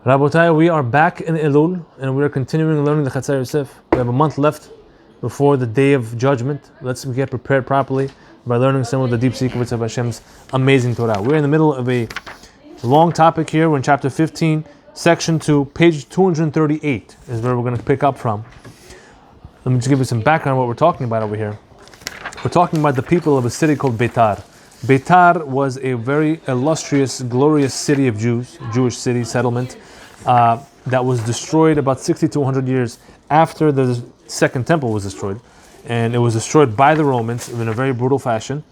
Rabotai, we are back in Elul and we are continuing learning the Chatzar Yosef. We have a month left before the day of judgment. Let's get prepared properly by learning some of the deep secrets of Hashem's amazing Torah. We're in the middle of a long topic here. We're in chapter 15, section 2, page 238 is where we're going to pick up from. Let me just give you some background on what we're talking about over here. We're talking about the people of a city called Beitar. Beitar was a very illustrious, glorious city of Jews, Jewish city, settlement, that was destroyed about 60 to 100 years after the second temple was destroyed. And it was destroyed by the Romans in a very brutal fashion.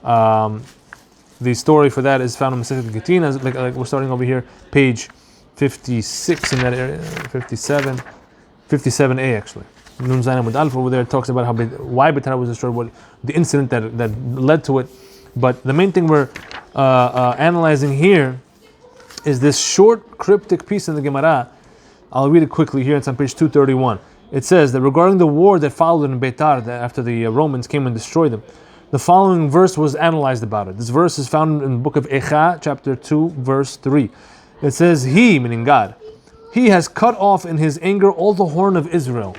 The story for that is found in Masechet Gittin, like we're starting over here, page 56 in that area, 57a actually. Nun Zayin with Alpha over there talks about why Beitar was destroyed, what the incident that led to it. But the main thing we're analyzing here is this short cryptic piece in the Gemara. I'll read it quickly here. It's on page 231. It says that regarding the war that followed in Beitar, that after the Romans came and destroyed them, the following verse was analyzed about it. This verse is found in the book of Echa, chapter 2, verse 3. It says, He, meaning God, He has cut off in His anger all the horn of Israel.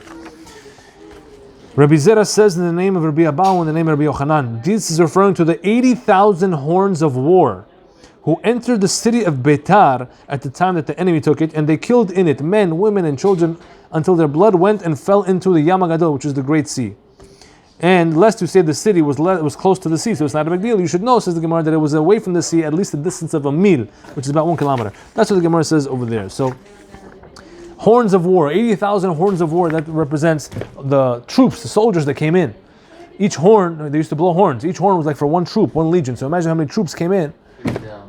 Rabbi Zera says in the name of Rabbi Abahu and the name of Rabbi Yochanan, this is referring to the 80,000 horns of war who entered the city of Beitar at the time that the enemy took it, and they killed in it men, women, and children until their blood went and fell into the Yam HaGadol, which is the Great Sea. And lest you say the city was close to the sea, so it's not a big deal, you should know, says the Gemara, that it was away from the sea at least a distance of a mil, which is about 1 kilometer. That's what the Gemara says over there. So, horns of war, 80,000 horns of war, that represents the troops, the soldiers that came in. Each horn, they used to blow horns, each horn was like for one troop, one legion. So imagine how many troops came in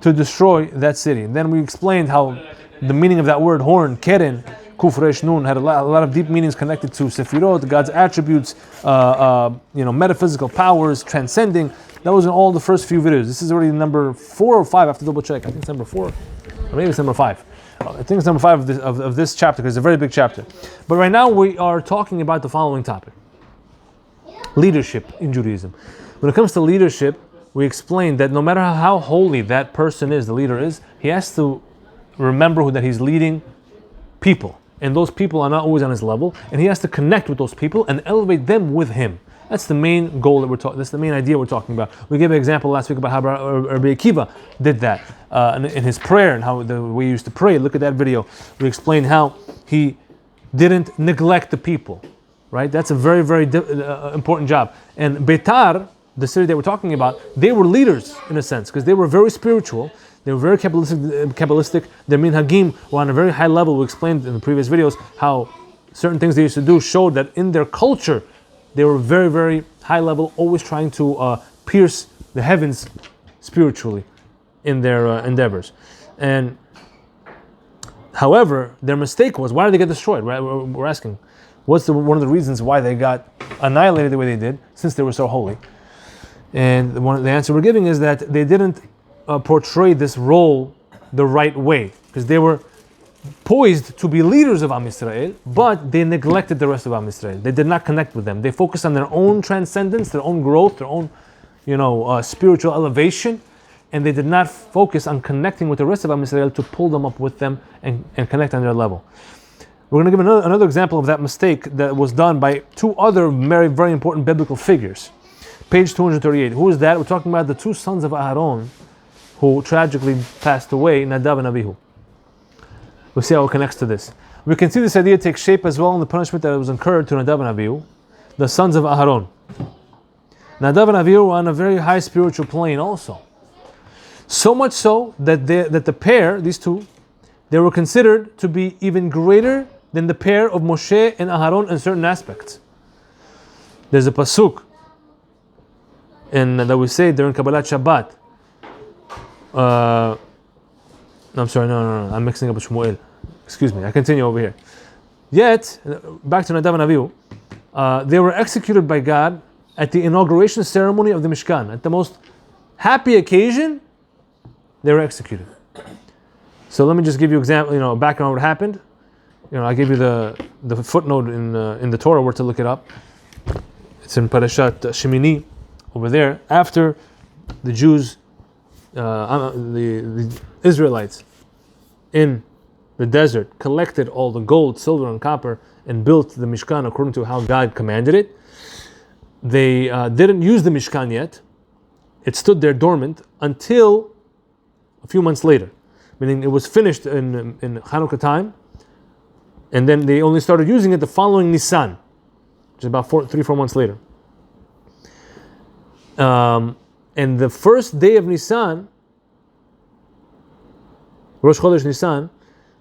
to destroy that city. And then we explained how the meaning of that word horn, keren, kuf resh nun, had a lot of deep meanings connected to Sefirot, God's attributes, metaphysical powers, transcending. That was in all the first few videos. This is already number 4 or 5, I have to double check. I think it's number 4, or maybe it's number 5. I think it's number 5 of this chapter, because it's a very big chapter. But right now we are talking about the following topic. Leadership in Judaism. When it comes to leadership, we explained that no matter how holy that person is, the leader is, he has to remember that he's leading people. And those people are not always on his level. And he has to connect with those people and elevate them with him. That's the main goal that we're talking. That's the main idea we're talking about. We gave an example last week about how Rabbi Akiva did that in his prayer and how the way he used to pray. Look at that video. We explained how he didn't neglect the people. Right? That's a very, very important job. And Beitar, the city that we're talking about, they were leaders in a sense because they were very spiritual. They were very Kabbalistic. Their minhagim were on a very high level. We explained in the previous videos how certain things they used to do showed that in their culture they were very, very high level, always trying to pierce the heavens spiritually in their endeavors. And however, their mistake was, why did they get destroyed? Right? We're asking, what's one of the reasons why they got annihilated the way they did, since they were so holy? And the answer we're giving is that they didn't portray this role the right way, because they were poised to be leaders of Am Yisrael, but they neglected the rest of Am Yisrael. They did not connect with them. They focused on their own transcendence, their own growth, their own, spiritual elevation, and they did not focus on connecting with the rest of Am Yisrael to pull them up with them and connect on their level. We're going to give another example of that mistake that was done by 2 other very, very important biblical figures. Page 238. Who is that? We're talking about the 2 sons of Aharon who tragically passed away, Nadav and Abihu. We'll see how it connects to this. We can see this idea take shape as well in the punishment that was incurred to Nadav and Abihu, the sons of Aharon. Nadav and Abihu were on a very high spiritual plane also. So much so that the pair, these 2, they were considered to be even greater than the pair of Moshe and Aharon in certain aspects. There's a pasuk that we say during Kabbalat Shabbat. I'm sorry, no, I'm mixing up with Shmuel. Excuse me, I continue over here. Yet, back to Nadav and Abihu, they were executed by God at the inauguration ceremony of the Mishkan. At the most happy occasion, they were executed. So let me just give you example, background on what happened. I gave you the footnote in the Torah where to look it up. It's in Parashat Shemini over there. After the Jews, the Israelites in the desert, collected all the gold, silver, and copper, and built the Mishkan according to how God commanded it. They didn't use the Mishkan yet. It stood there dormant until a few months later, meaning it was finished in Hanukkah time, and then they only started using it the following Nisan, which is about 3-4 months later. And the first day of Nisan, Rosh Chodesh Nisan,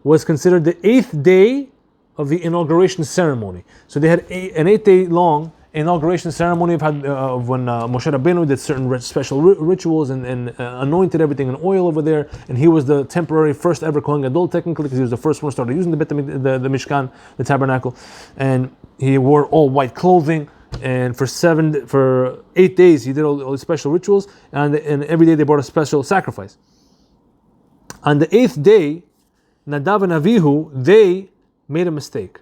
was considered the 8th day of the inauguration ceremony. So they had an 8-day long inauguration ceremony of when Moshe Rabbeinu did certain special rituals and anointed everything in oil over there, and he was the temporary first ever Kohen Gadol technically, because he was the first one who started using the Mishkan, the tabernacle, and he wore all white clothing. And for 8 days he did all these special rituals, and every day they brought a special sacrifice. On the 8th day, Nadav and Avihu, they made a mistake.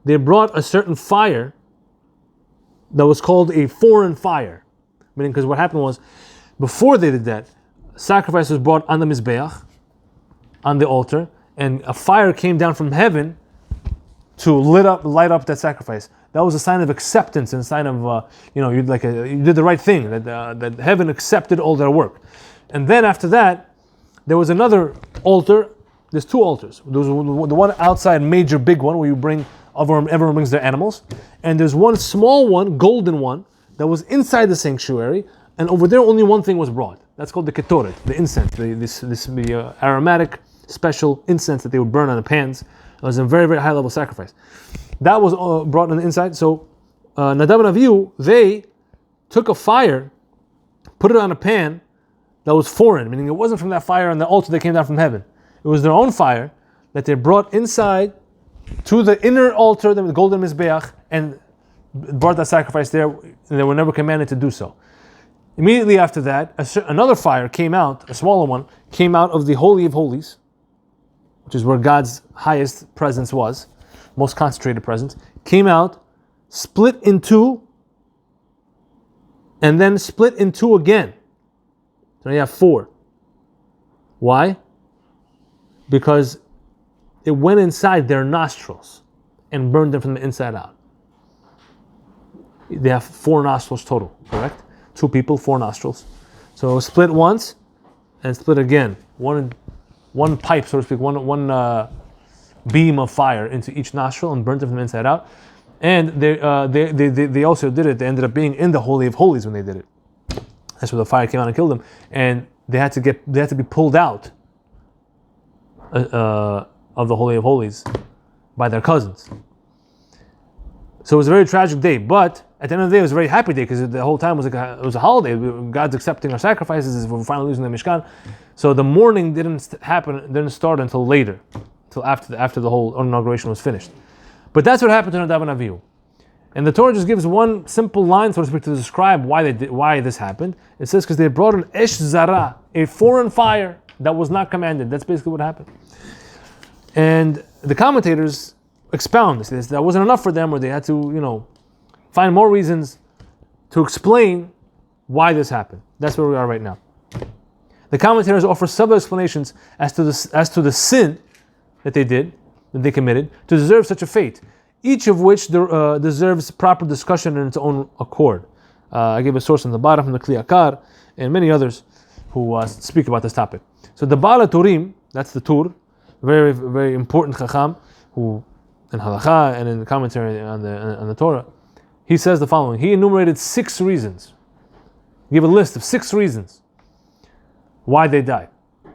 They brought a certain fire that was called a foreign fire. Meaning, because what happened was, before they did that, sacrifice was brought on the Mizbeach, on the altar, and a fire came down from heaven to light up that sacrifice. That was a sign of acceptance and a sign of, you did the right thing, that heaven accepted all their work. And then after that, there was another altar. There's 2 altars. There was the one outside, major big one, where you bring, everyone brings their animals. And there's one small one, golden one, that was inside the sanctuary. And over there, only one thing was brought. That's called the ketoret, the incense, this aromatic, special incense that they would burn on the pans. It was a very, very high level sacrifice. That was brought on the inside. So Nadav and Avihu, they took a fire, put it on a pan that was foreign, meaning it wasn't from that fire on the altar that came down from heaven. It was their own fire that they brought inside to the inner altar, the golden Mizbeach, and brought that sacrifice there, and they were never commanded to do so. Immediately after that, another fire came out, a smaller one, came out of the Holy of Holies, which is where God's highest presence was, most concentrated presence, came out, split in 2, and then split in 2 again. So now you have 4. Why? Because it went inside their nostrils and burned them from the inside out. They have 4 nostrils total, correct? 2 people, 4 nostrils. So split once and split again. One pipe, so to speak, one beam of fire into each nostril and burnt them from the inside out. And they also did it. They ended up being in the Holy of Holies when they did it. That's where the fire came out and killed them. And they had to be pulled out of the Holy of Holies by their cousins. So it was a very tragic day, but at the end of the day, it was a very happy day because the whole time it was a holiday. God's accepting our sacrifices. We're finally losing the Mishkan. So the mourning didn't start until later, until after the whole inauguration was finished. But that's what happened to Nadav and Avihu. And the Torah just gives one simple line, so to speak, to describe why this happened. It says because they brought an esh zara, a foreign fire that was not commanded. That's basically what happened. And the commentators expound this. That wasn't enough for them, or they had to, find more reasons to explain why this happened. That's where we are right now. The commentators offer several explanations as to the sin that they committed, to deserve such a fate, each of which deserves proper discussion in its own accord. I gave a source on the bottom from the Kli Yakar and many others who speak about this topic. So the Baal HaTurim, that's the Tur, very, very important Chacham, who in Halakha and in the commentary on the Torah, he says the following. He enumerated 6 reasons. He gave a list of 6 reasons why they died.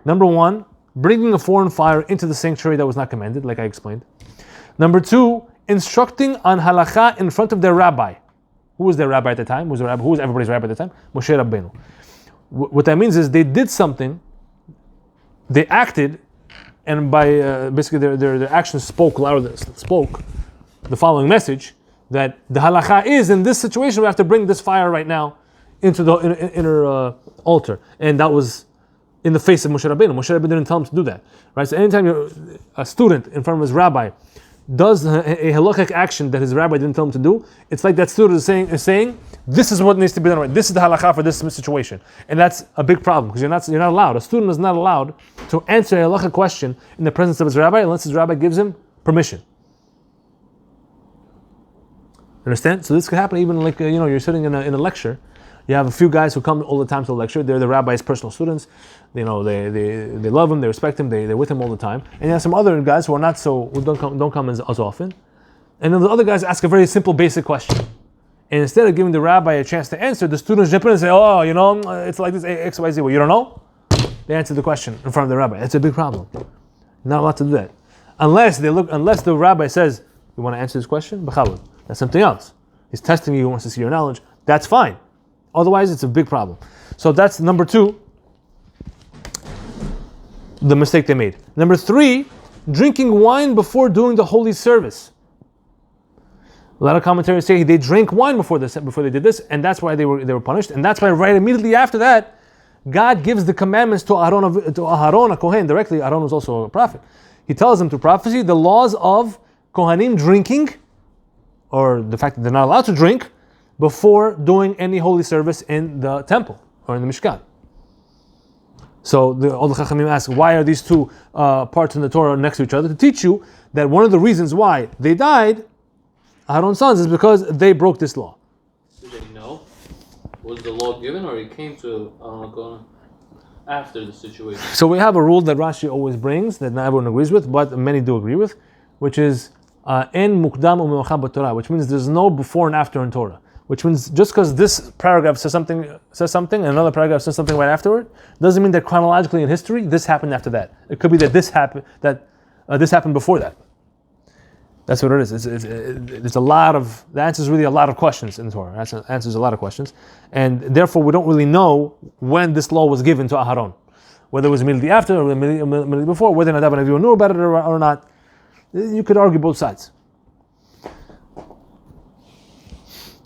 Number 1, bringing a foreign fire into the sanctuary that was not commanded, like I explained. Number 2, instructing on halakha in front of their rabbi. Who was their rabbi at the time? Who was everybody's rabbi at the time? Moshe Rabbeinu. What that means is they did something, they acted, and by basically their actions spoke the following message, that the halakha is, in this situation, we have to bring this fire right now into the inner altar. And that was in the face of Moshe Rabbeinu. Moshe Rabbeinu didn't tell him to do that. Right? So anytime you're a student in front of his rabbi, does a halachic action that his rabbi didn't tell him to do, it's like that student is saying, this is what needs to be done right. This is the halakha for this situation, and that's a big problem because you're not allowed. A student is not allowed to answer a halachic question in the presence of his rabbi unless his rabbi gives him permission. Understand? So this could happen even like you're sitting in a lecture. You have a few guys who come all the time to the lecture. They're the rabbi's personal students. They love him, they respect him, they're with him all the time. And you have some other guys who are not so, who don't come as often. And then the other guys ask a very simple, basic question. And instead of giving the rabbi a chance to answer, the students jump in and say, it's like this, X, Y, Z. Well, you don't know? They answer the question in front of the rabbi. It's a big problem. You're not allowed to do that. Unless the rabbi says, you want to answer this question? B'chavod. That's something else. He's testing you, he wants to see your knowledge. That's fine. Otherwise, it's a big problem. So that's number 2, the mistake they made. Number 3, drinking wine before doing the holy service. A lot of commentators say they drank wine before they did this, and that's why they were punished. And that's why right immediately after that, God gives the commandments to Aharon, a Kohen, directly. Aharon was also a prophet. He tells them through prophecy the laws of Kohanim drinking, or the fact that they're not allowed to drink, before doing any holy service in the temple or in the Mishkan. So all the Chachamim ask, why are these two parts in the Torah next to each other? To teach you that one of the reasons why they died, Aharon's sons, is because they broke this law. Did they know? Was the law given, or it came to Aharon after the situation? So we have a rule that Rashi always brings, that not everyone agrees with, but many do agree with, which is en mukdam u'me'achar b'Torah, which means there's no before and after in Torah. Which means just because this paragraph says something, and another paragraph says something right afterward, doesn't mean that chronologically in history this happened after that. It could be that this happened before that. That's what it is. It's a lot of, the answer is really a lot of questions in the Torah. It answers a lot of questions, and therefore we don't really know when this law was given to Aharon, whether it was immediately after or immediately before, whether Nadav and Avihu knew about it or not. You could argue both sides.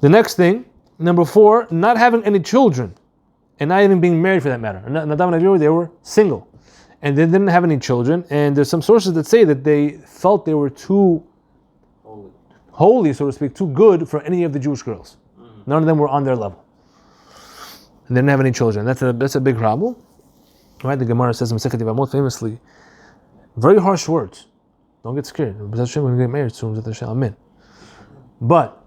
The next thing, number 4, not having any children, and not even being married for that matter. Nadav and Avihu, they were single, and they didn't have any children. And there's some sources that say that they felt they were too holy, so to speak, too good for any of the Jewish girls. None of them were on their level, and they didn't have any children. That's a big problem, right? The Gemara says in Masechet Yevamot famously, very harsh words. Don't get scared. We're going to get married soon. Amen. But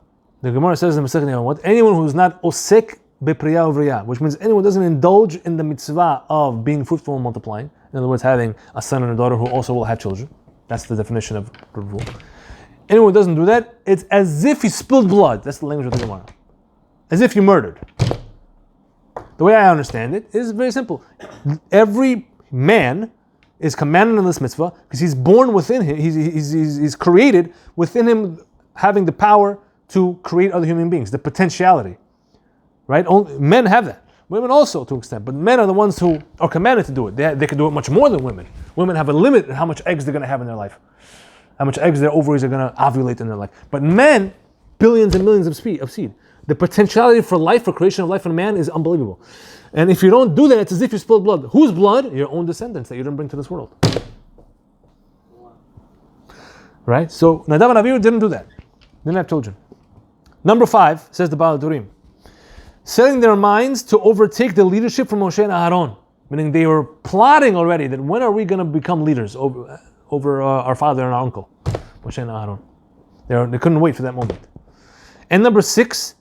the Gemara says in Masechet Yevamot, anyone who is not osek bepriya uvriya, which means anyone who doesn't indulge in the mitzvah of being fruitful and multiplying, in other words, having a son and a daughter who also will have children. That's the definition of rule. Anyone who doesn't do that, it's as if he spilled blood. That's the language of the Gemara. As if you murdered. The way I understand it is very simple. Every man is commanded in this mitzvah because he's born within him. He's created within him, having the power to create other human beings, the potentiality, right? Only men have that. Women also to an extent, but men are the ones who are commanded to do it. They can do it much more than women. Women have a limit in how much eggs they're going to have in their life, how much eggs their ovaries are going to ovulate in their life. But men, billions and millions of seed. The potentiality for life, for creation of life in a man is unbelievable. And if you don't do that, it's as if you spilled blood. Whose blood? Your own descendants that you didn't bring to this world. Right? So Nadav and Avihu didn't do that. Didn't have children. Number 5, says the Baal Durim, setting their minds to overtake the leadership from Moshe and Aharon, meaning they were plotting already that when are we going to become leaders over our father and our uncle, Moshe and Aharon. They couldn't wait for that moment. And number 6,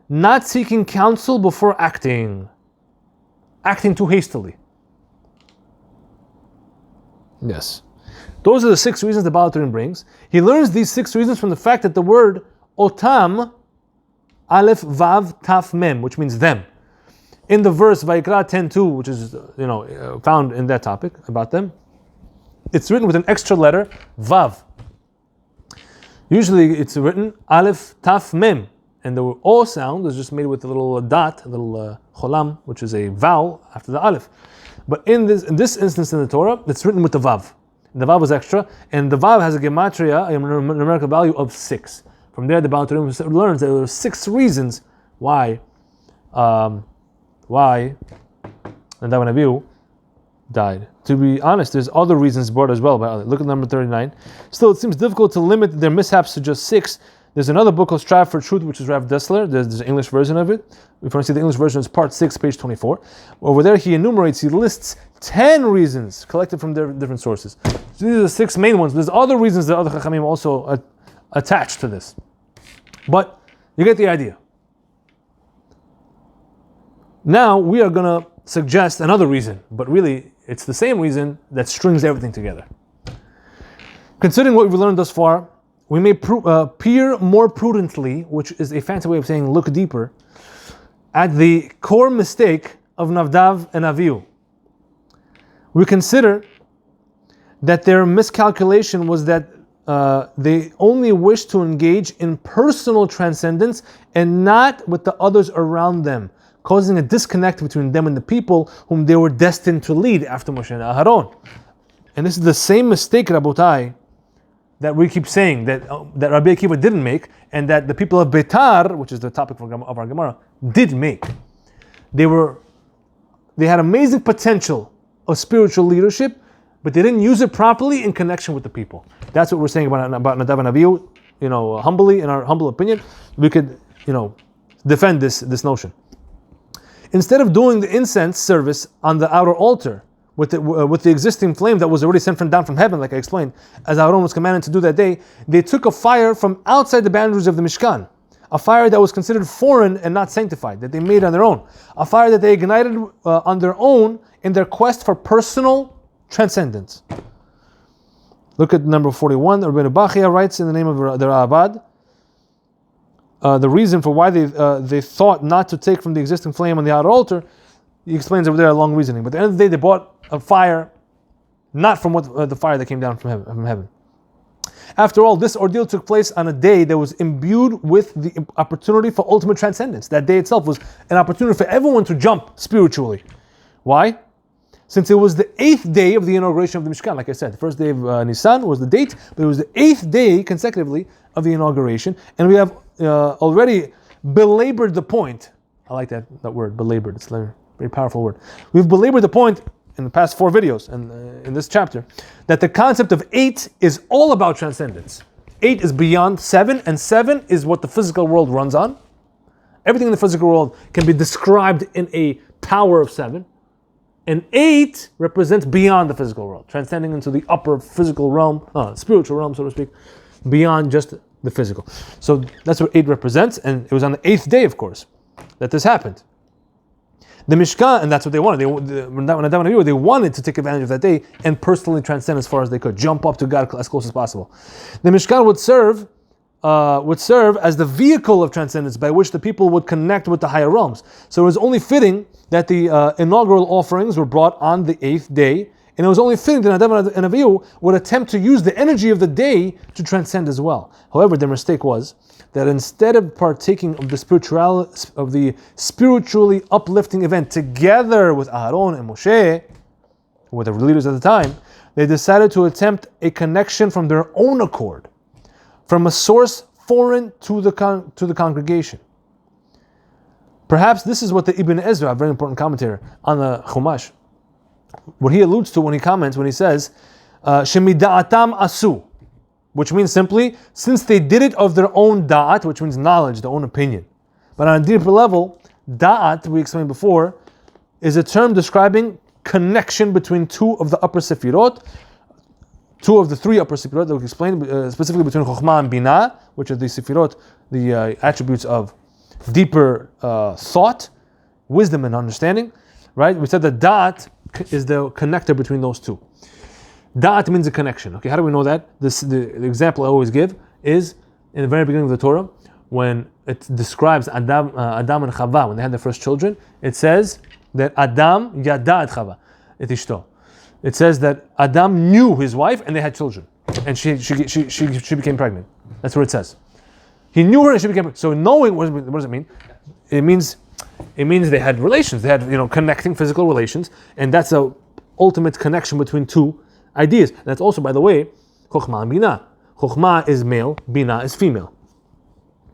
not seeking counsel before acting too hastily. Yes. Those are the 6 reasons the Baal Turim brings. He learns these 6 reasons from the fact that the word otam, Aleph, Vav, Taf, Mem, which means them. In the verse Vayikra 10:2, which is found in that topic about them, it's written with an extra letter, Vav. Usually it's written Aleph, Taf, Mem, and the O sound is just made with a little dot, a little cholam, which is a vowel after the Aleph. But in this instance in the Torah, it's written with the Vav. The Vav is extra, and the Vav has a gematria, a numerical value of 6. From there, the Baal Turim learns that there are 6 reasons why Nadav and Avihu died. To be honest, there's other reasons brought as well. But look at number 39. Still, it seems difficult to limit their mishaps to just 6. There's another book called Strive for Truth, which is Rav Dessler. There's an English version of it. If you want to see the English version, it's part 6, page 24. Over there, he lists 10 reasons collected from different sources. So these are the 6 main ones. There's other reasons that other Chachamim also attached to this. But you get the idea. Now we are going to suggest another reason, but really it's the same reason that strings everything together. Considering what we've learned thus far, we may peer more prudently, which is a fancy way of saying look deeper, at the core mistake of Nadav and Avihu. We consider that their miscalculation was that they only wished to engage in personal transcendence and not with the others around them, causing a disconnect between them and the people whom they were destined to lead after Moshe and Aharon. And this is the same mistake, Rabotai, that we keep saying that Rabbi Akiva didn't make, and that the people of Beitar, which is the topic of our Gemara, did make. They had amazing potential of spiritual leadership, but they didn't use it properly in connection with the people. That's what we're saying about Nadav and Avihu. Humbly, in our humble opinion, we could, defend this notion. Instead of doing the incense service on the outer altar with the existing flame that was already sent down from heaven, like I explained, as Aharon was commanded to do that day, they took a fire from outside the boundaries of the Mishkan, a fire that was considered foreign and not sanctified, that they made on their own, a fire that they ignited on their own in their quest for personal transcendence. Look at number 41. Rabbeinu Bachia writes in the name of the Ra'abad, the reason for why they thought not to take from the existing flame on the outer altar. He explains over there a long reasoning. But at the end of the day, they bought a fire, not from the fire that came down from heaven. After all, this ordeal took place on a day that was imbued with the opportunity for ultimate transcendence. That day itself was an opportunity for everyone to jump spiritually. Why? Since it was the 8th day of the inauguration of the Mishkan, like I said, the first day of Nisan was the date, but it was the 8th day consecutively of the inauguration, and we have already belabored the point. I like that word, belabored. It's a very powerful word. We've belabored the point in the past 4 videos and in this chapter that the concept of 8 is all about transcendence. 8 is beyond 7, and 7 is what the physical world runs on. Everything in the physical world can be described in a power of 7. And 8 represents beyond the physical world, transcending into the upper physical realm, spiritual realm, so to speak, beyond just the physical. So that's what 8 represents, and it was on the 8th day, of course, that this happened. The Mishkan, and that's what they wanted. They wanted to take advantage of that day and personally transcend as far as they could, jump up to God as close as possible. The Mishkan would serve as the vehicle of transcendence by which the people would connect with the higher realms. So it was only fitting that the inaugural offerings were brought on the 8th day, and it was only fitting that Nadav and Avihu would attempt to use the energy of the day to transcend as well. However, their mistake was that instead of partaking of the spiritually uplifting event together with Aharon and Moshe, who were the leaders at the time, they decided to attempt a connection from their own accord, from a source foreign to the congregation. Perhaps this is what the Ibn Ezra, a very important commentator on the Chumash, what he alludes to when he says, Shemida'atam asu, which means simply, since they did it of their own da'at, which means knowledge, their own opinion. But on a deeper level, da'at, we explained before, is a term describing connection between 2 of the upper sefirot, 2 of the 3 upper sefirot that we explained, specifically between Chokhmah and Binah, which are the sefirot, the attributes of deeper thought, wisdom and understanding, right? We said that da'at is the connector between those 2. Da'at means a connection. Okay, how do we know that? The example I always give is in the very beginning of the Torah, when it describes Adam and Chava, when they had their first children, it says that Adam yada et Chava, et ishto. It says that Adam knew his wife and they had children, and she became pregnant. That's what it says. He knew her and she became pregnant. So knowing, what does it mean? It means they had relations. They had connecting physical relations, and that's a ultimate connection between 2 ideas. That's also, by the way, Chokhmah and Binah. Chokhmah is male, Binah is female.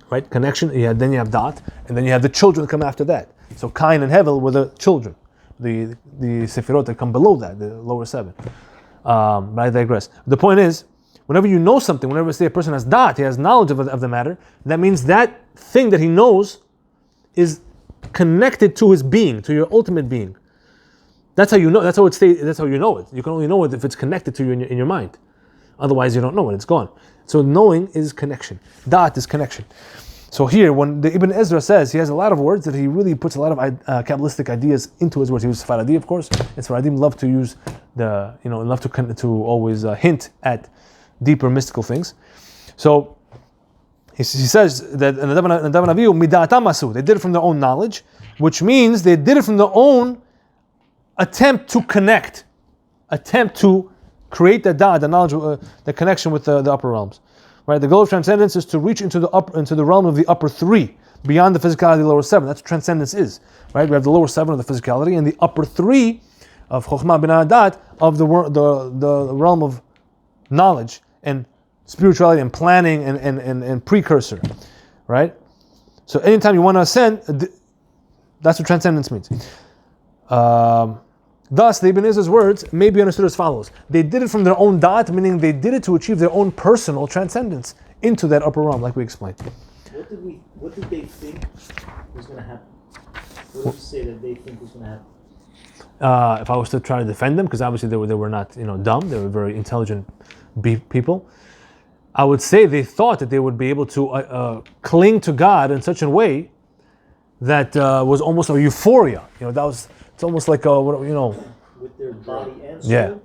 Right? Connection, then you have Da'at, and then you have the children that come after that. So Cain and Hevel were the children. the Sefirot that come below that, the lower 7. But I digress. The point is, whenever you know something, whenever say a person has da'at, he has knowledge of the matter, that means that thing that he knows is connected to his being, to your ultimate being. That's how you know. That's how you know it. You can only know it if it's connected to you in your mind. Otherwise, you don't know it. It's gone. So knowing is connection. Da'at is connection. So here, when the Ibn Ezra says, he has a lot of words that he really puts a lot of Kabbalistic ideas into his words. He was Faradi, of course, and Faradim love to use love to always hint at deeper mystical things. So he says that they did it from their own knowledge, which means they did it from their own attempt to connect, attempt to create the da'at, the knowledge, the connection with the upper realms. Right? The goal of transcendence is to reach into the realm of the upper 3, beyond the physicality of the lower 7. That's what transcendence is. Right? We have the lower 7 of the physicality and the upper 3 of Chokhmah Binah Da'at of the realm of knowledge and spirituality and planning and precursor. Right? So anytime you want to ascend, that's what transcendence means. Thus, the Ibn Ezra's words may be understood as follows. They did it from their own da'at, meaning they did it to achieve their own personal transcendence into that upper realm, like we explained. What did they think was going to happen? What did you say that they think was going to happen? If I was to try to defend them, because obviously they were not dumb, they were very intelligent people, I would say they thought that they would be able to cling to God in such a way that was almost a euphoria. It's almost like with their body and soul. Yeah.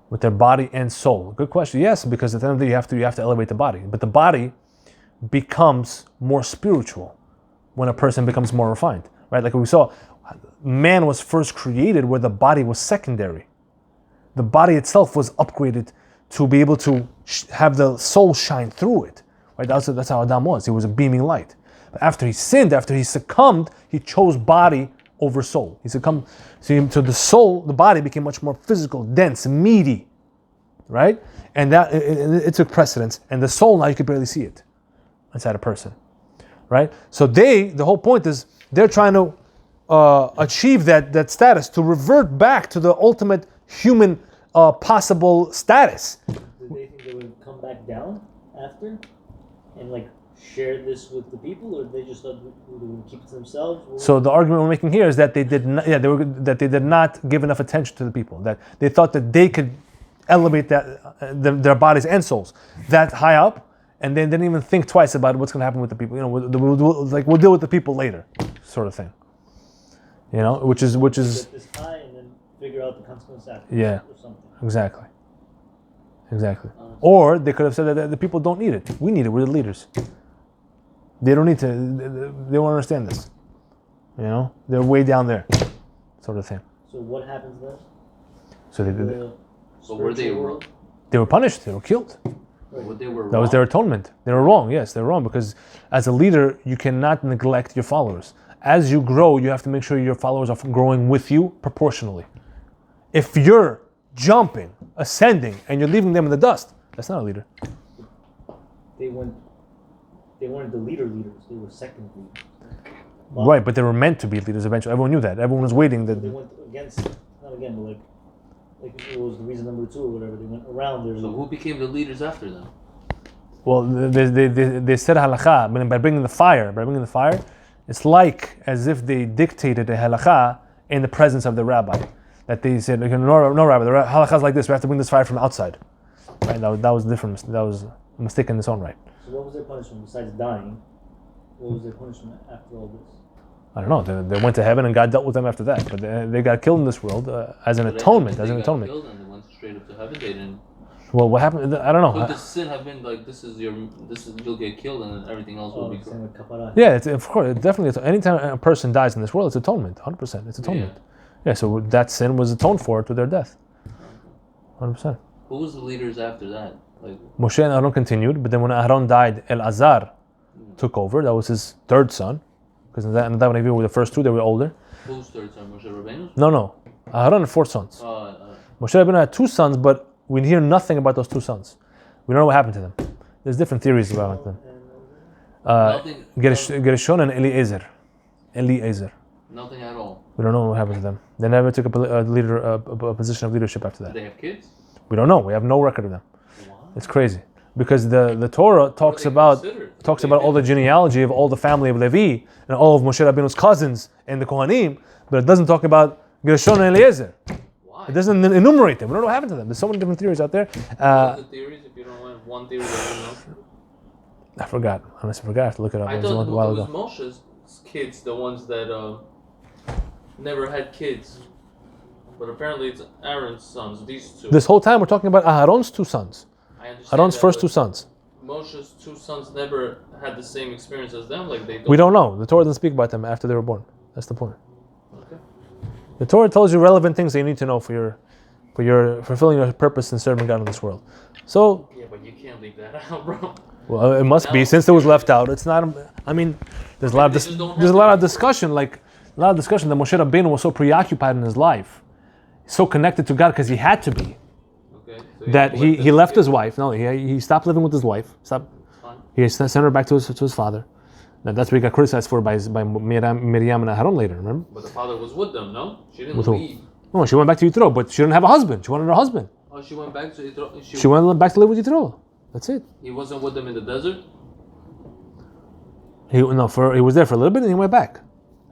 With their body and soul. Good question. Yes, because at the end of the day you have to elevate the body, but the body becomes more spiritual when a person becomes more refined. Right? Like we saw, man was first created where the body was secondary. The body itself was upgraded to be able to have the soul shine through it. Right? That's how Adam was. He was a beaming light. But after he sinned, after he succumbed, he chose body over soul. He succumbed. So the soul, the body became much more physical, dense, meaty, right? And that it took precedence. And the soul, now you can barely see it inside a person, right? So the whole point is they're trying to achieve that status, to revert back to the ultimate human possible status. Did they think they would come back down after and share this with the people, or they just thought they would keep it to themselves? So the argument we're making here is that they did not, that they did not give enough attention to the people. That they thought that they could elevate their bodies and souls that high up, and then didn't even think twice about what's going to happen with the people. We'll deal with the people later, sort of thing. Which is get this high and then figure out the consequences after. Yeah, or something. Exactly. Or they could have said that the people don't need it. We need it. We're the leaders. They don't need to. They won't understand this. They're way down there, sort of thing. So what happens then? So they did. So were they wrong? They were punished. They were killed. Right. They were wrong. That was their atonement. They were wrong. Yes, they're wrong, because as a leader, you cannot neglect your followers. As you grow, you have to make sure your followers are growing with you proportionally. If you're jumping, ascending, and you're leaving them in the dust, that's not a leader. They weren't the leaders, they were second leaders. Right, but they were meant to be leaders eventually. Everyone knew that. Everyone was waiting. They went against, not again, but like it was the reason number 2 or whatever. They went around there. So who became the leaders after them? Well, they said halakha, by bringing the fire. It's like as if they dictated a halakha in the presence of the rabbi. That they said, no rabbi, the halakha is like this. We have to bring this fire from outside. Right? That was different. That was a mistake in its own right. So what was their punishment besides dying? What was their punishment after all this? I don't know. They went to heaven and God dealt with them after that. But they got killed in this world as an atonement. They got killed and they went straight up to heaven. They didn't. Well, what happened? I don't know. Could the sin have been like you'll get killed and then everything else will be correct? Yeah, of course, definitely. Anytime a person dies in this world, it's atonement. 100%. It's atonement. Yeah. So that sin was atoned for to their death. 100%. Who was the leaders after that? Moshe and Aharon continued, but then when Aharon died, Elazar took over. That was his third son, because in that when they were the first 2, they were older. Whose third son? Moshe Rabbeinu's? No. Aharon had 4 sons. Moshe Rabbeinu had 2 sons, but we hear nothing about those 2 sons. We don't know what happened to them. There's different theories about them. Gershon and Eliezer. Nothing at all. We don't know what happened to them. They never took a position of leadership after Did that. they have kids? We don't know. We have no record of them. Why? It's crazy because the Torah talks about all the genealogy of all the family of Levi and all of Moshe Rabbeinu's cousins and the Kohanim, but it doesn't talk about Gershon and Eliezer. Why? It doesn't enumerate them. We don't know what happened to them. There's so many different theories out there. What are the theories? If you don't want one theory that you know. I forgot. Honestly, I forgot. I have to look it up. I It was thought a while it was ago. Moshe's kids, the ones that never had kids. But apparently it's Aaron's sons, these two. This whole time we're talking about Aharon's two sons. I understand Aharon's that, first but two sons. Moshe's two sons never had the same experience as them, like they don't. We don't know. The Torah doesn't speak about them after they were born. That's the point. Okay. The Torah tells you relevant things that you need to know for your fulfilling your purpose and serving God in this world. So, Yeah, but you can't leave that out, bro. well, it must be since it was left out. It's not. I mean, there's a lot of They just don't there's a have lot of discussion, that Moshe Rabbeinu was so preoccupied in his life, so connected to God because he had to be, Okay. So that you he left his wife. No, he stopped living with his wife. Fine. He sent her back to his father. Now that's what he got criticized for by Miriam and Aharon later. Remember? But the father was with them, no? She didn't With who? leave. No, she went back to Yitro, but she didn't have a husband. She wanted her husband. Oh, she went back to She went back to live with Yitro. That's it. He wasn't with them in the desert, He was there for a little bit and he went back.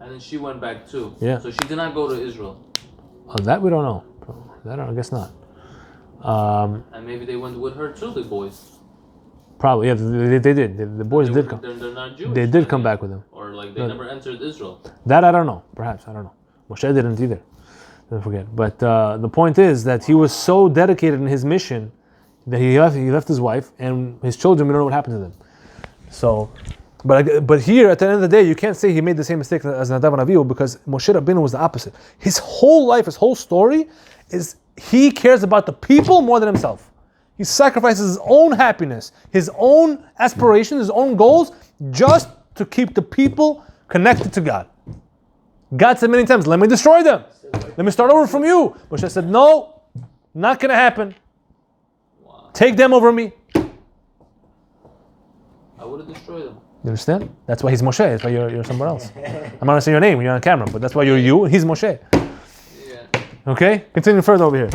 and then she went back too. Yeah. So she did not go to Israel, That we don't know. That I guess not. and maybe they went with her too, the boys. Probably, yeah. They did. The boys did come. They're not Jewish. They did come back with him. Or like they never entered Israel. That I don't know. Perhaps I don't know. Moshe didn't either. Don't forget. But the point is that he was so dedicated in his mission that he left his wife and his children. We don't know what happened to them. So, but here at the end of the day, you can't say he made the same mistake as Nadav and Avihu because Moshe Rabbeinu was the opposite. His whole life, his whole story is he cares about the people more than himself. He sacrifices his own happiness, his own aspirations, his own goals, just to keep the people connected to God. God said many times, let me destroy them. Let me start over from you. Moshe said, no, not going to happen. Wow. Take them over me. I would have destroyed them. You understand? That's why he's Moshe. That's why you're somewhere else. I'm not going to say your name. You're on camera. But that's why you're you and he's Moshe. Yeah. Okay? Continue further over here.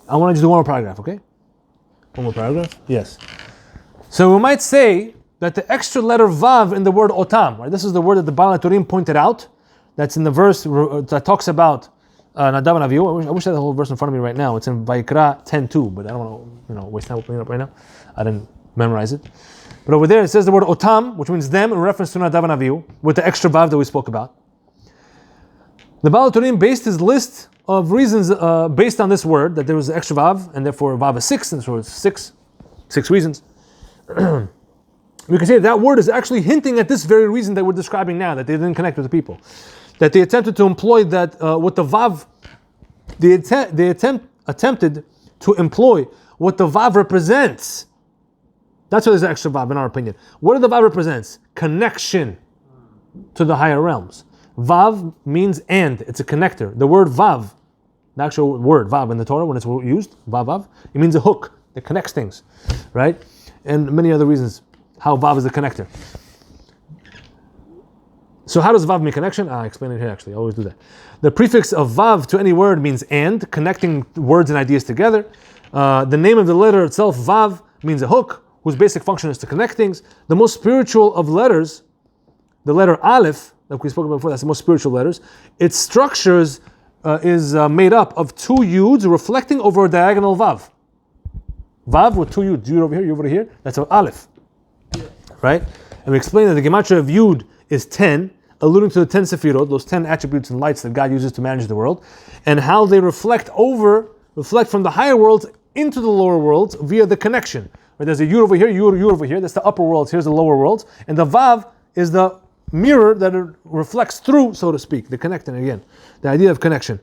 I want to just do one more paragraph, okay? One more paragraph? Yes. So we might say that the extra letter Vav in the word Otam, right? This is the word that the Baal HaTurim pointed out. That's in the verse that talks about Nadav and Avihu. I wish I had the whole verse in front of me right now. It's in Vayikra 10:2, but I don't want to waste time opening it up right now. I didn't memorize it. But over there it says the word Otam, which means them in reference to Nadav and Avihu, with the extra Vav that we spoke about. The Baal HaTurim based his list of reasons based on this word, that there was extra Vav, and therefore Vav is 6, and so it's six reasons. We can say that word is actually hinting at this very reason that we're describing now, that they didn't connect with the people. That they attempted to employ that, what the Vav, they attempted to employ what the Vav represents. That's what is extra Vav in our opinion. What do the Vav represents? Connection to the higher realms. Vav means and, it's a connector. The word Vav, the actual word Vav in the Torah, when it's used, Vav, it means a hook that connects things, right? And many other reasons how Vav is a connector. So how does Vav mean connection? I explain it here actually, I always do that. The prefix of Vav to any word means and, connecting words and ideas together. The name of the letter itself, Vav, means a hook, whose basic function is to connect things. The most spiritual of letters, the letter Aleph, like we spoke about before, that's the most spiritual letters. Its structures is made up of two yuds reflecting over a diagonal Vav. Vav with two yuds, yud over here, yud over here, that's an Aleph. Right? And we explained that the gematria of yud is 10, alluding to the 10 sefirot, those 10 attributes and lights that God uses to manage the world, and how they reflect from the higher worlds into the lower worlds via the connection. Right? There's a yud over here, yud over here, that's the upper worlds, here's the lower worlds, and the Vav is the mirror that it reflects through, so to speak, the connecting again, the idea of connection.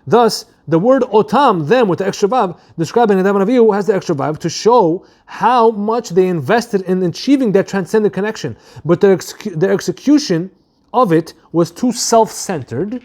Thus, the word otam, them with the extra vav, describing Nadav and Avihu has the extra vav to show how much they invested in achieving that transcendent connection. But their execution of it was too self-centered,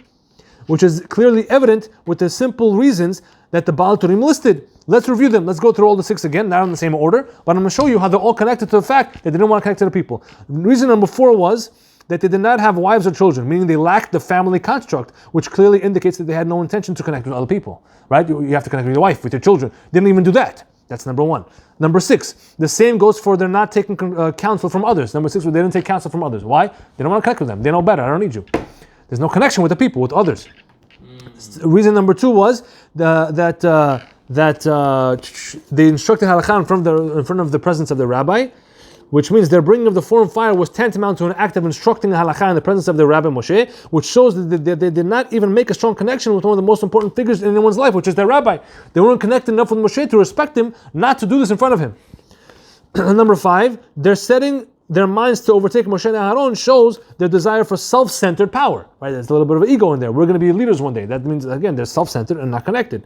which is clearly evident with the simple reasons that the Baal HaTurim listed. Let's review them. Let's go through all the 6 again, not in the same order, but I'm going to show you how they're all connected to the fact that they didn't want to connect to the people. Reason number 4 was that they did not have wives or children, meaning they lacked the family construct, which clearly indicates that they had no intention to connect with other people, right? You have to connect with your wife, with your children. They didn't even do that. That's number 1. Number 6, the same goes for they're not taking counsel from others. Number 6, they didn't take counsel from others. Why? They don't want to connect with them. They know better. I don't need you. There's no connection with the people, with others. Reason number 2 was that they instructed halakha in front of the presence of the rabbi, which means their bringing of the foreign fire was tantamount to an act of instructing the halakha in the presence of the rabbi Moshe, which shows that they did not even make a strong connection with one of the most important figures in anyone's life, which is their rabbi. They weren't connected enough with Moshe to respect him, not to do this in front of him. Number 5, they're setting their minds to overtake Moshe and Aharon shows their desire for self-centered power. Right? There's a little bit of ego in there. We're going to be leaders one day. That means, again, they're self-centered and not connected.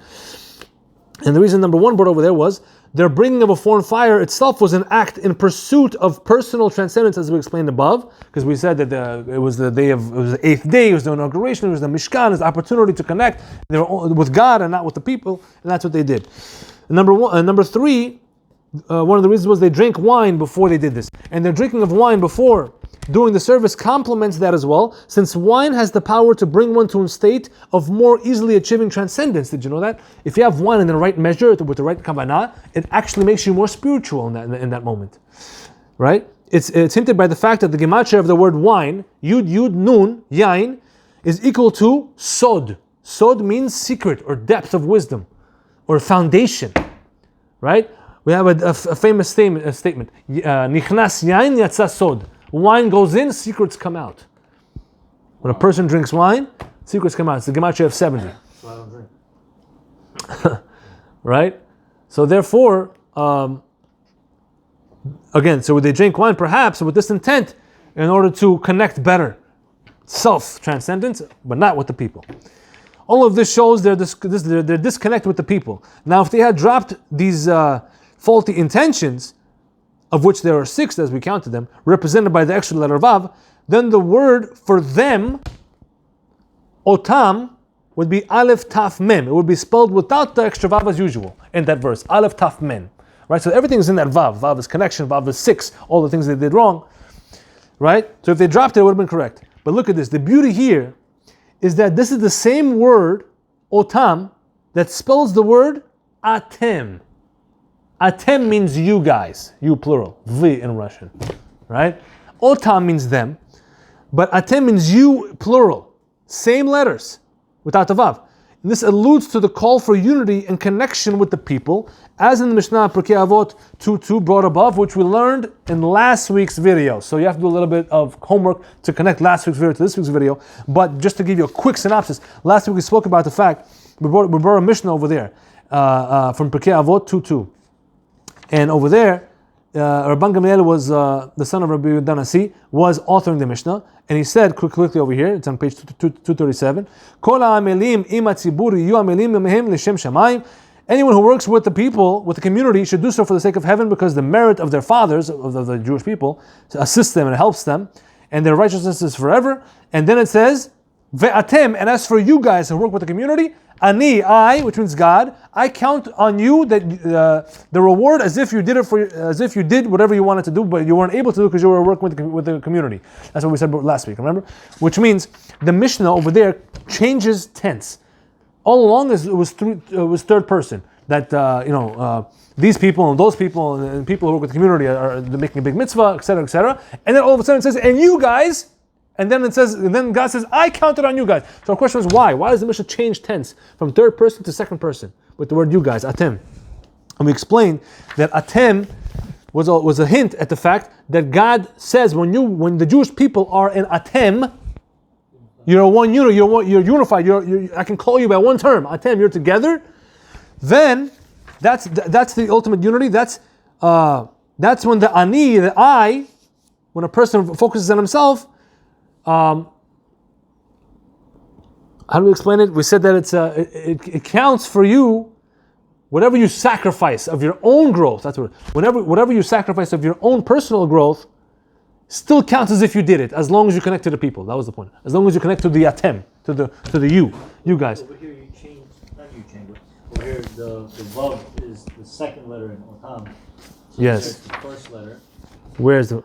And the reason number 1 brought over there was their bringing of a foreign fire itself was an act in pursuit of personal transcendence, as we explained above, because we said that it was the 8th day, it was the inauguration, it was the Mishkan, it was the opportunity to connect with God and not with the people, and that's what they did. Number 3, one of the reasons was they drank wine before they did this, and their drinking of wine before doing the service complements that as well, since wine has the power to bring one to a state of more easily achieving transcendence. Did you know that? If you have wine in the right measure, with the right kavanah, it actually makes you more spiritual in that moment. Right? It's hinted by the fact that the gematria of the word wine, yud nun, yain, is equal to sod. Sod means secret or depth of wisdom or foundation. Right? We have a famous statement, nichnas yain yatsa sod. Wine goes in, secrets come out. When a person drinks wine, secrets come out. It's the gematria of 70. That's why I don't drink. Right? So therefore, again, so they drink wine perhaps with this intent in order to connect better. Self-transcendence, but not with the people. All of this shows their disconnect with the people. Now, if they had dropped these faulty intentions, of which there are 6 as we counted them, represented by the extra letter Vav, then the word for them, otam, would be Aleph Taf Mem. It would be spelled without the extra Vav as usual in that verse. Aleph Taf Mem. Right? So everything is in that Vav. Vav is connection, Vav is 6, all the things they did wrong. Right? So if they dropped it, it would have been correct. But look at this. The beauty here is that this is the same word, otam, that spells the word atem. Atem means you guys, you plural, v in Russian, right? Otam means them, but atem means you plural, same letters, without the vav. And this alludes to the call for unity and connection with the people, as in the Mishnah Pirkei Avot 2:2 brought above, which we learned in last week's video. So you have to do a little bit of homework to connect last week's video to this week's video. But just to give you a quick synopsis, last week we spoke about the fact, we brought a Mishnah over there from Pirkei Avot 2:2. And over there, Rabban Gamliel was the son of Rabbi Yehuda Nasi, was authoring the Mishnah, and he said quickly over here, it's on page 237, Kol ha'amelim im hatzibur yiyu amelim mehem l'shem shamayim. Anyone who works with the people, with the community, should do so for the sake of heaven, because the merit of their fathers, of the Jewish people, assists them and helps them, and their righteousness is forever. And then it says, Ve'atem, and as for you guys who work with the community, Ani, I, which means God, I count on you that the reward as if you did as if you did whatever you wanted to do, but you weren't able to do because you were working with the community. That's what we said last week, remember? Which means the Mishnah over there changes tense. All along it was third person. That these people and those people and people who work with the community are making a big mitzvah, etc., etc. And then all of a sudden it says, and you guys. And then God says, I counted on you guys. So our question is why? Why does the Mishnah change tense from third person to second person with the word you guys, atem? And we explained that atem was a hint at the fact that God says when the Jewish people are in atem, you're one unit, you're unified. I can call you by one term, atem. You're together. Then that's the ultimate unity. That's when the ani, the I, when a person focuses on himself. How do we explain it? We said that it counts for you whatever you sacrifice of your own growth. That's whatever you sacrifice of your own personal growth still counts as if you did it, as long as you connect to the people. That was the point. As long as you connect to the atem, to the you guys. Over here you change, not you change it. Over here, the vav is the second letter in otam. So Yes. It's the first letter. Where's the?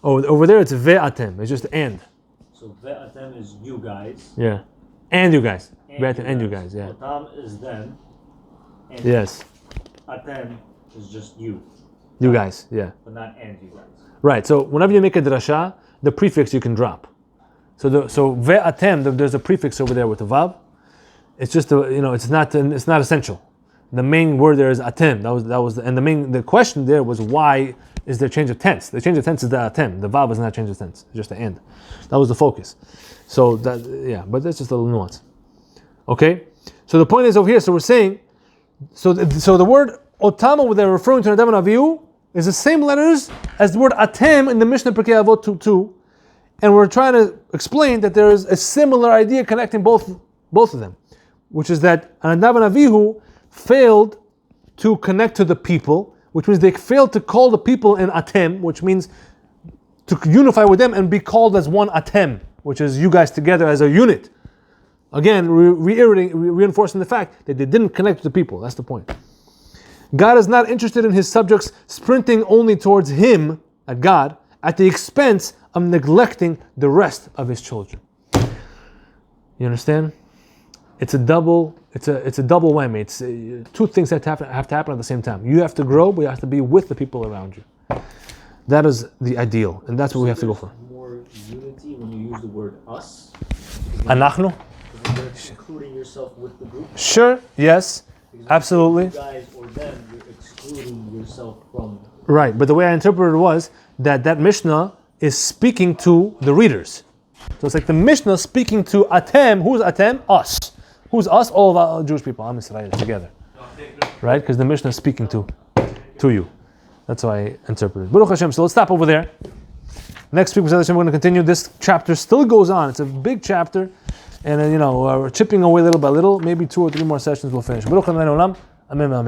Oh, over there it's ve'atem. It's just and. So ve'atem is you guys. Yeah. And you guys. And Ve'atem and you guys. Yeah. Otam is them. And Yes. atem is just you, You guys. Yeah. but not and you guys. Right. So whenever you make a drasha, the prefix you can drop. So ve'atem, there's a prefix over there with the vav. It's just it's not essential. The main word there is atem. That was and the question there was why is there change of tense? The change of tense is the atem. The vav is not change of tense. It's just the end. That was the focus. So but that's just a little nuance. Okay. So the point is over here. So we're saying, so the word otama they're referring to in Nadav and Avihu is the same letters as the word atem in the Mishnah Pirkei Avot 2:2, and we're trying to explain that there is a similar idea connecting both of them, which is that Nadav and Avihu failed to connect to the people, which means they failed to call the people in atem, which means to unify with them and be called as one atem, which is you guys together as a unit. Again, reinforcing the fact that they didn't connect to the people. That's the point. God is not interested in his subjects sprinting only towards him, at God, at the expense of neglecting the rest of his children. You understand? It's a double whammy. It's two things that have to happen at the same time. You have to grow, but you have to be with the people around you. That is the ideal, and that's what we have to go for. More unity when you use the word us. Anachnu? You're including yourself with the group. Sure, yes, absolutely. You guys or them, you're excluding yourself from. Right, but the way I interpreted it was that Mishnah is speaking to the readers. So it's like the Mishnah speaking to Atem. Who's Atem? Us. Who's us? All of our Jewish people, Am Yisrael, together. Right? Because the Mishnah is speaking to you. That's how I interpreted it. Baruch Hashem. So let's stop over there. Next week, we're going to continue. This chapter still goes on. It's a big chapter. And we're chipping away little by little. Maybe 2 or 3 more sessions we'll finish. Baruch Adonai Olam. Amen. Amen.